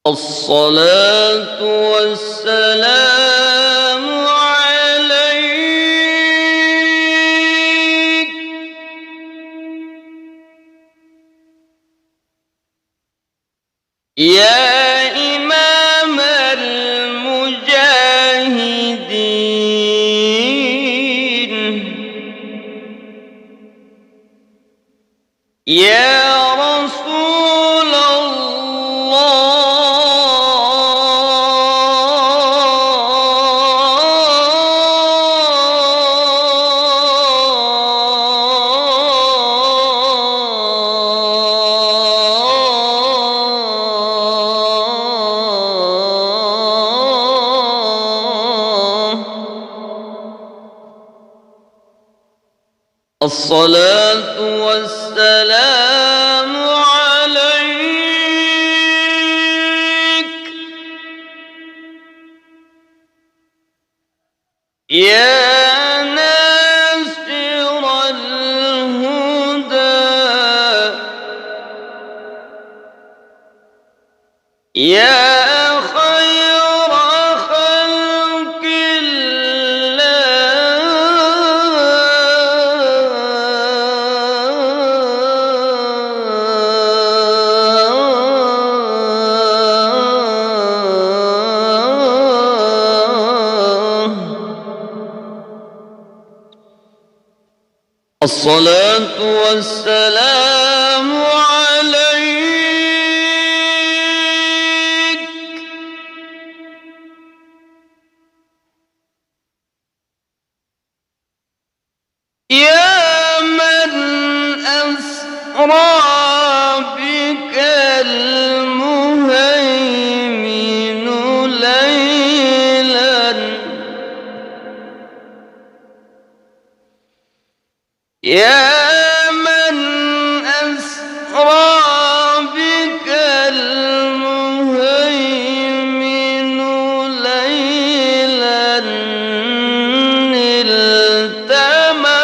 الصلاة والسلام عليك يا إمام المجاهدين يا رسول الصلاة والسلام عليك يا ناصر الهدى يا خير خلق الصلاة والسلام عليك يا من أسرى بك المهيمن ليلا يا من أسرى بك المهيمن ليلا نلت ما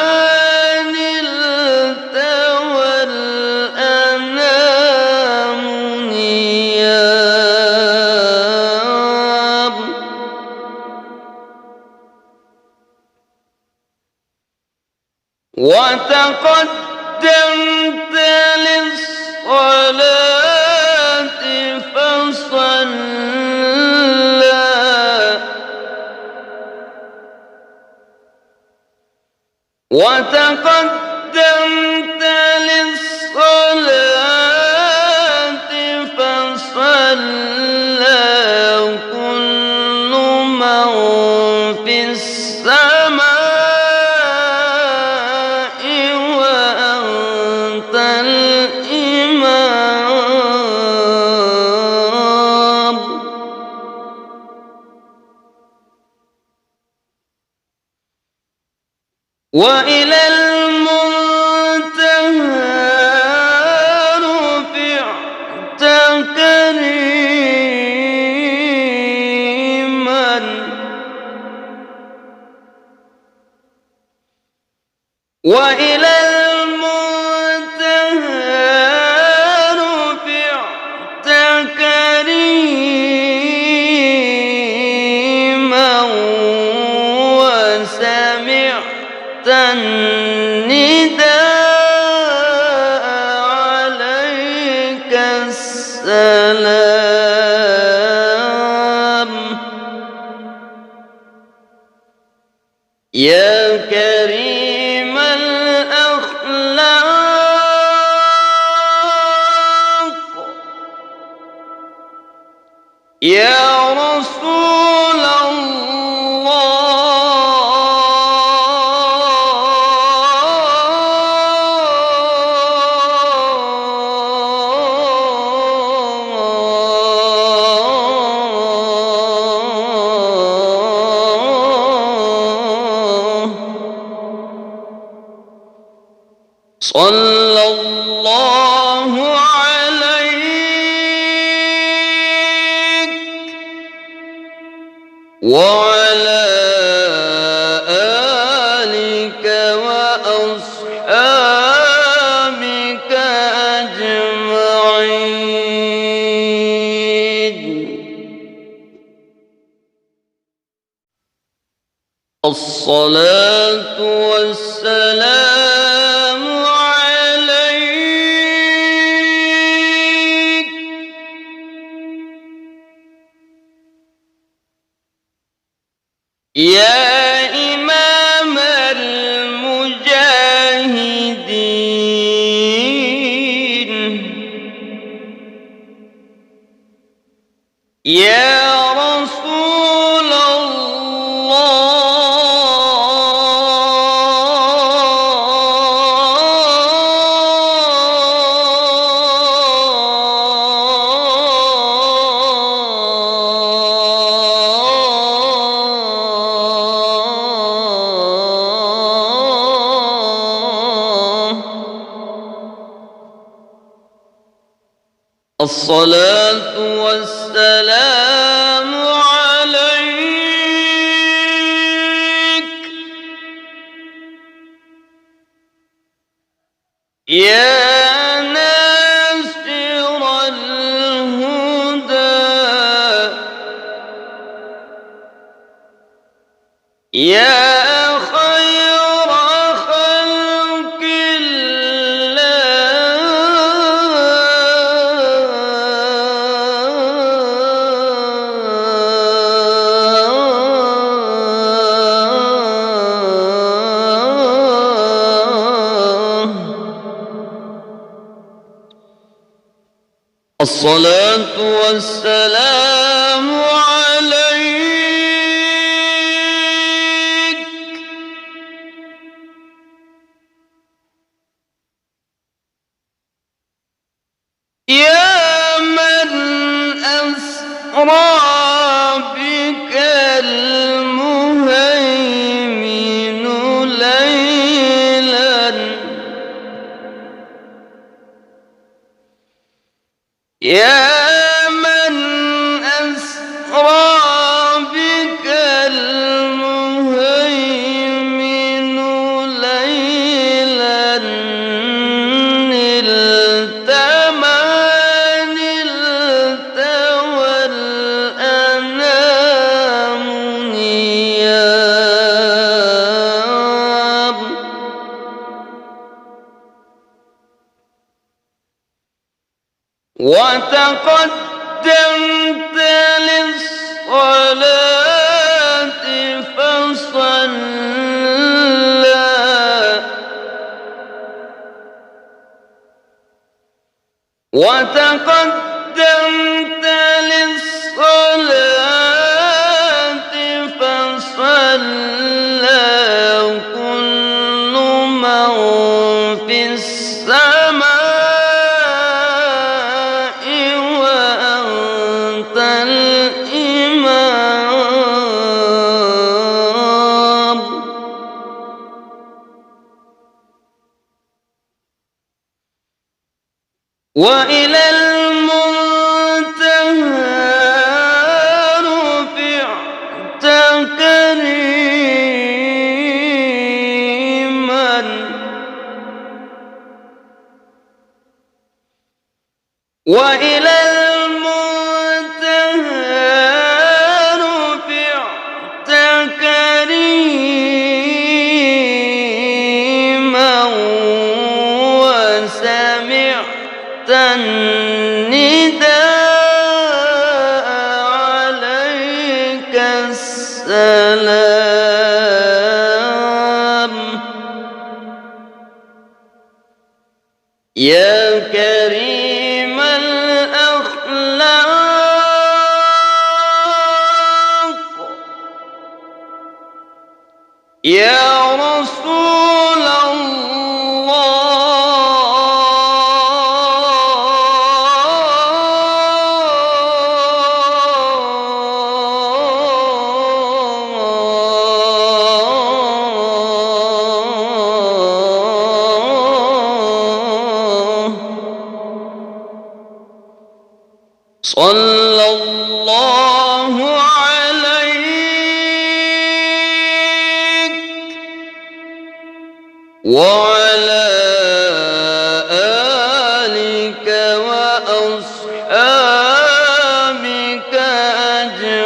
نلت والأنام نيام وتقدمت للصلاة فصلى وتقدمت للصلاة فصلى كل من في السماء وإلى المنتهى رفعت كريما وإلى المنتهى رفعت كريما وسمعت النداء عليك السلام يا كريم الأخلاق يا رسول صلى الله عليك وعلى آلك وأصحابك أجمعين. الصلاة والسلام عليك يا إمام المجاهدين يا رسول الله الصلاة والسلام عليك يا ناصر الهدى يا خير خلق الله الصلاة والسلام عليك يا من أسرى بك المهيمن ليلا يا من أسرى بك المهيمن ليلا نلت ما نلت والأنام نيام وتقدمت للصلاة فصلى وتقدمت للصلاة فصلى كل من في السماء وإلى المنتهى رفعت كريما وإلى المنتهى رفعت كريما وسمعت النداء عليك السلام يا كريم الأخلاق يا رسول صلى الله عليك وعلى آلك وأصحابك أجمعين.